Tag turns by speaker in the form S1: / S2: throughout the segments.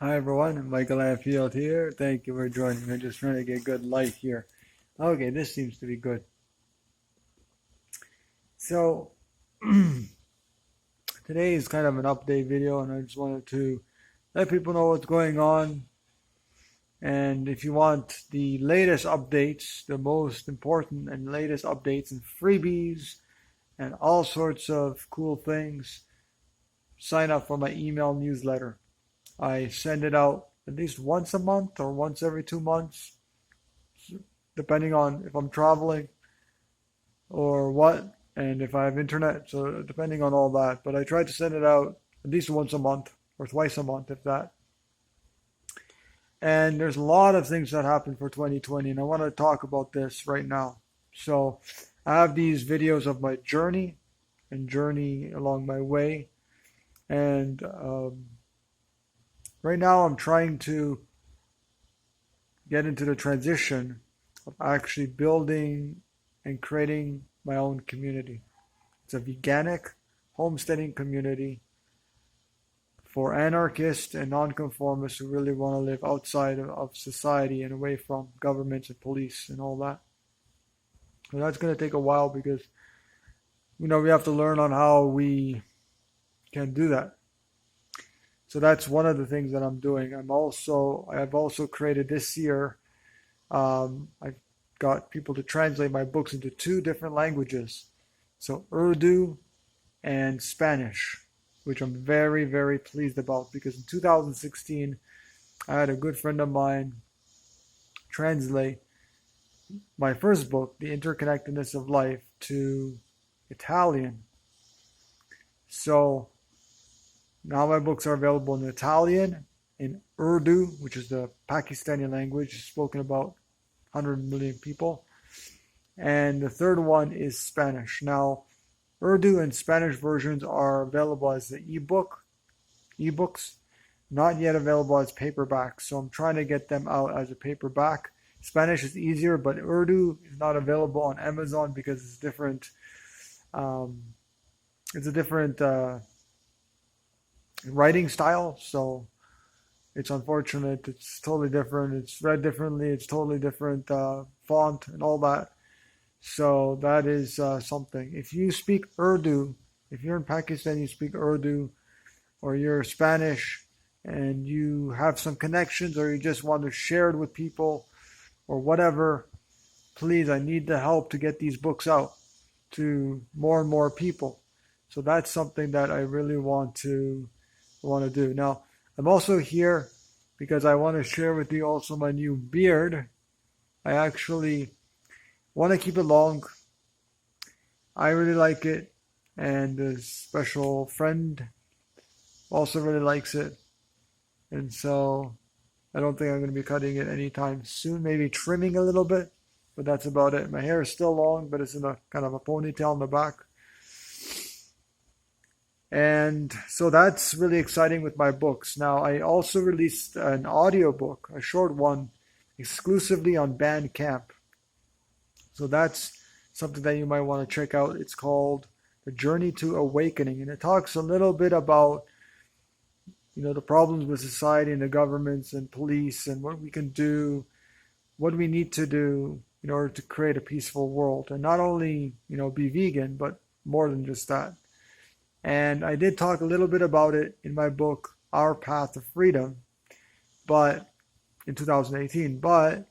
S1: Hi everyone, Michael Anfield here. Thank you for joining me. Just trying to get good light here. Okay, this seems to be good. So today is kind of an update video, and I just wanted to let people know what's going on. And if you want the latest updates, the most important and latest updates and freebies and all sorts of cool things, sign up for my email newsletter. I send it out at least once a month or once every 2 months, depending on if I'm traveling or what, and if I have internet. So depending on all that, but I try to send it out at least once a month or twice a month, if that. And there's a lot of things that happened for 2020, and I want to talk about this right now. So I have these videos of my journey and journey along my way, and right now I'm trying to get into the transition of actually building and creating my own community. It's a veganic homesteading community for anarchists and nonconformists who really want to live outside of society and away from governments and police and all that. So that's going to take a while because we have to learn on how we can do that. So that's one of the things that I'm doing. I've also created this year. I've got people to translate my books into two different languages. So Urdu and Spanish, which I'm very, very pleased about because in 2016, I had a good friend of mine translate my first book, The Interconnectedness of Life, to Italian. So now my books are available in Italian, in Urdu, which is the Pakistani language spoken about 100 million people, and the third one is Spanish. Now, Urdu and Spanish versions are available as the ebooks, not yet available as paperback. So I'm trying to get them out as a paperback. Spanish is easier, but Urdu is not available on Amazon because it's different. It's a different writing style, so it's unfortunate. It's totally different. It's read differently. It's totally different font and all that. So that is something. If you speak Urdu, if you're in Pakistan, you speak Urdu, or you're Spanish and you have some connections, or you just want to share it with people or whatever, please, I need the help to get these books out to more and more people. So that's something that I really want to do. Now, I'm also here because I want to share with you also my new beard. I actually want to keep it long. I really like it, and a special friend also really likes it. And so I don't think I'm going to be cutting it anytime soon, maybe trimming a little bit, but that's about it. My hair is still long, but it's in a kind of a ponytail in the back. And so that's really exciting with my books. Now, I also released an audiobook, a short one, exclusively on Bandcamp. So that's something that you might want to check out. It's called The Journey to Awakening, and it talks a little bit about the problems with society and the governments and police and what we can do, what we need to do in order to create a peaceful world, and not only be vegan, but more than just that. And I did talk a little bit about it in my book, Our Path to Freedom, but in 2018. But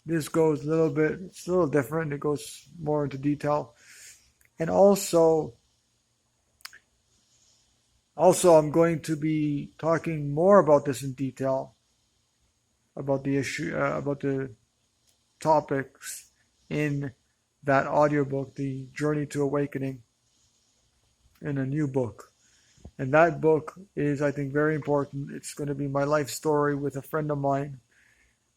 S1: this goes a little bit, it's a little different. It goes more into detail. And also I'm going to be talking more about this in detail, about the issue, about the topics in that audiobook, The Journey to Awakening, in a new book. And that book is, I think, very important. It's going to be my life story with a friend of mine.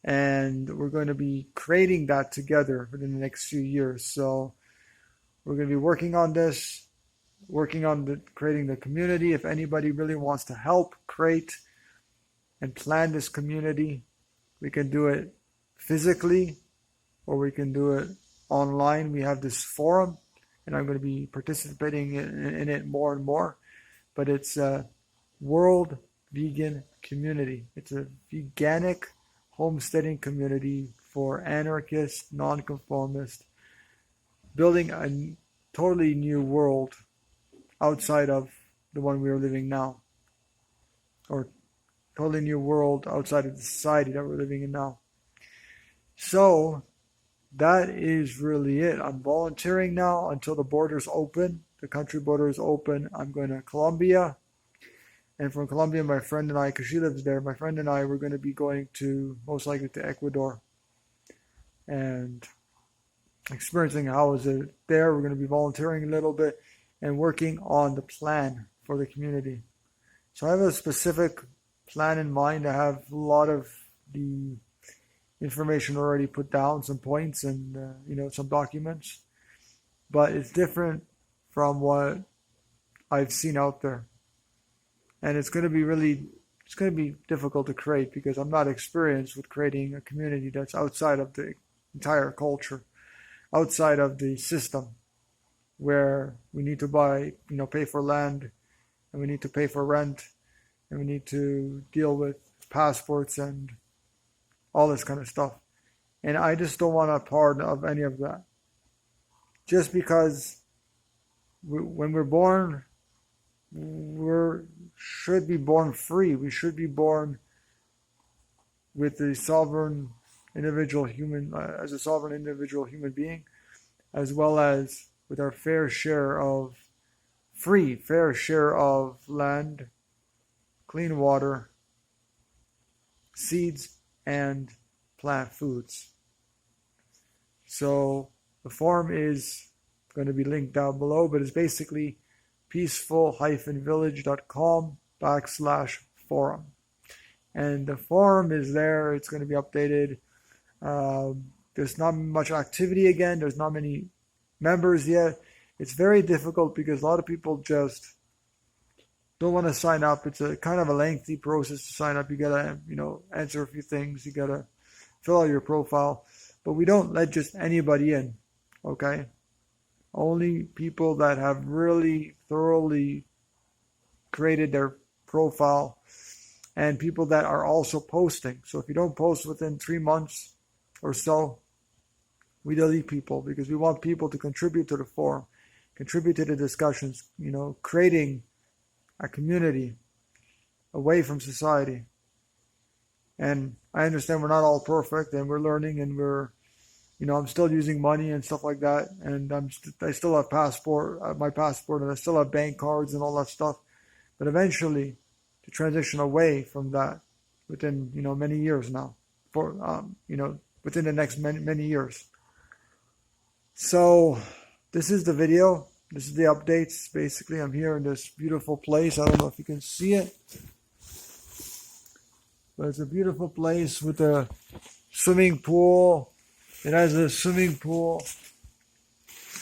S1: And we're going to be creating that together within the next few years. So we're going to be working on this, creating the community. If anybody really wants to help create and plan this community, we can do it physically or we can do it online. We have this forum, and I'm going to be participating in it more and more. But it's World vegan community. It's a veganic homesteading community for anarchists, nonconformists, building a totally new world outside of the one we are living now, or totally new world outside of the society that we're living in now. So that is really it. I'm volunteering now until the borders open. The country border is open. I'm going to Colombia. And from Colombia, my friend and I, because she lives there, my friend and I, we're going to be going to, most likely to Ecuador. And experiencing how is it there. We're going to be volunteering a little bit and working on the plan for the community. So I have a specific plan in mind. I have a lot of the information already put down, some points and some documents, but it's different from what I've seen out there, and it's going to be difficult to create because I'm not experienced with creating a community that's outside of the entire culture, outside of the system, where we need to pay for land, and we need to pay for rent, and we need to deal with passports and all this kind of stuff. And I just don't want a part of any of that. Just because when we're born, we should be born free. We should be born with a sovereign individual human, as a sovereign individual human being, as well as with our fair share of land, clean water, seeds, and plant foods. So the forum is going to be linked down below, but it's basically peaceful-village.com/forum. And the forum is there. It's going to be updated. There's not much activity again. There's not many members yet. It's very difficult because a lot of people just don't want to sign up. It's a kind of a lengthy process to sign up. You gotta, answer a few things. You gotta fill out your profile. But we don't let just anybody in, okay? Only people that have really thoroughly created their profile and people that are also posting. So if you don't post within 3 months or so, we delete people because we want people to contribute to the forum, contribute to the discussions, creating a community away from society. And I understand we're not all perfect and we're learning and I'm still using money and stuff like that. And I still have my passport, and I still have bank cards and all that stuff. But eventually to transition away from that within, many years now, within the next many years. So this is the video. This is the updates. Basically, I'm here in this beautiful place. I don't know if you can see it, but it's a beautiful place with a swimming pool. It has a swimming pool.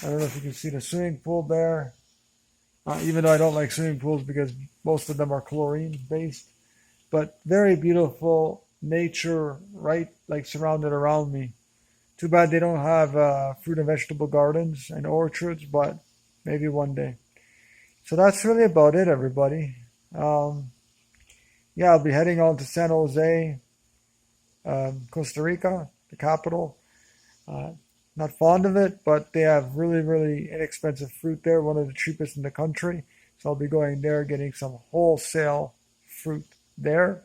S1: I don't know if you can see the swimming pool there. Even though I don't like swimming pools because most of them are chlorine based, but very beautiful nature, right? Like surrounded around me. Too bad they don't have fruit and vegetable gardens and orchards, but maybe one day. So that's really about it, everybody. I'll be heading on to San Jose, Costa Rica, the capital. Not fond of it, but they have really, really inexpensive fruit there, one of the cheapest in the country. So I'll be going there, getting some wholesale fruit there.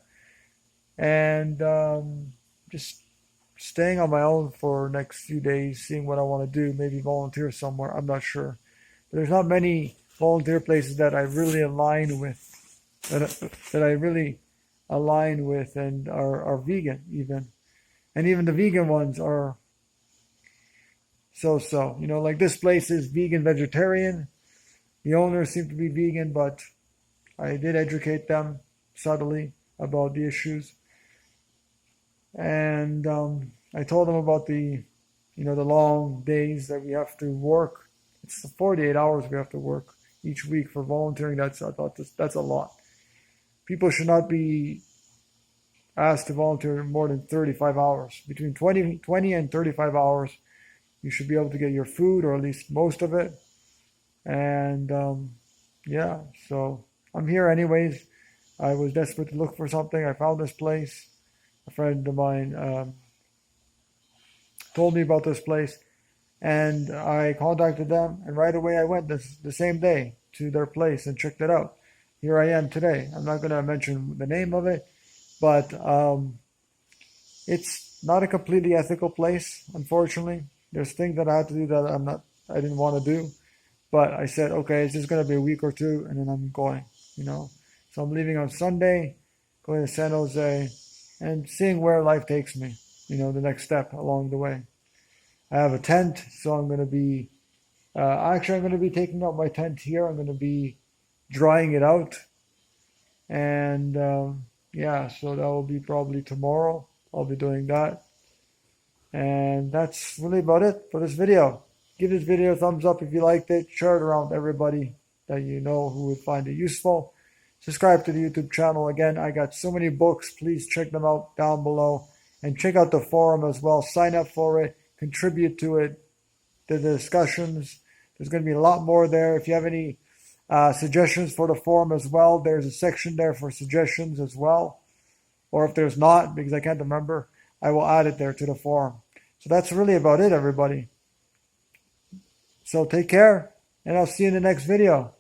S1: And just staying on my own for the next few days, seeing what I want to do, maybe volunteer somewhere, I'm not sure. But there's not many volunteer places that I really align with, and are vegan even. And even the vegan ones are so. Like this place is vegan vegetarian. The owners seem to be vegan, but I did educate them subtly about the issues. And I told them about the long days that we have to work. It's 48 hours we have to work each week for volunteering. I thought that's a lot. People should not be asked to volunteer more than 35 hours. Between 20 and 35 hours, you should be able to get your food, or at least most of it. And so I'm here anyways. I was desperate to look for something. I found this place. A friend of mine told me about this place, and I contacted them, and right away I went the same day to their place and checked it out. Here I am today. I'm not going to mention the name of it, but it's not a completely ethical place, unfortunately. There's things that I had to do that I didn't want to do, but I said, okay, it's just going to be a week or two, and then I'm going, you know. So I'm leaving on Sunday, going to San Jose, and seeing where life takes me, you know, the next step along the way. I have a tent, so I'm going to be, actually, I'm going to be taking out my tent here. I'm going to be drying it out. And yeah, so that will be probably tomorrow. I'll be doing that. And that's really about it for this video. Give this video a thumbs up if you liked it. Share it around to everybody that you know who would find it useful. Subscribe to the YouTube channel. Again, I got so many books. Please check them out down below. And check out the forum as well. Sign up for it. Contribute to it. The discussions. There's going to be a lot more there. If you have any suggestions for the forum as well, there's a section there for suggestions as well. Or if there's not, because I can't remember, I will add it there to the forum. So that's really about it, everybody. So take care, and I'll see you in the next video.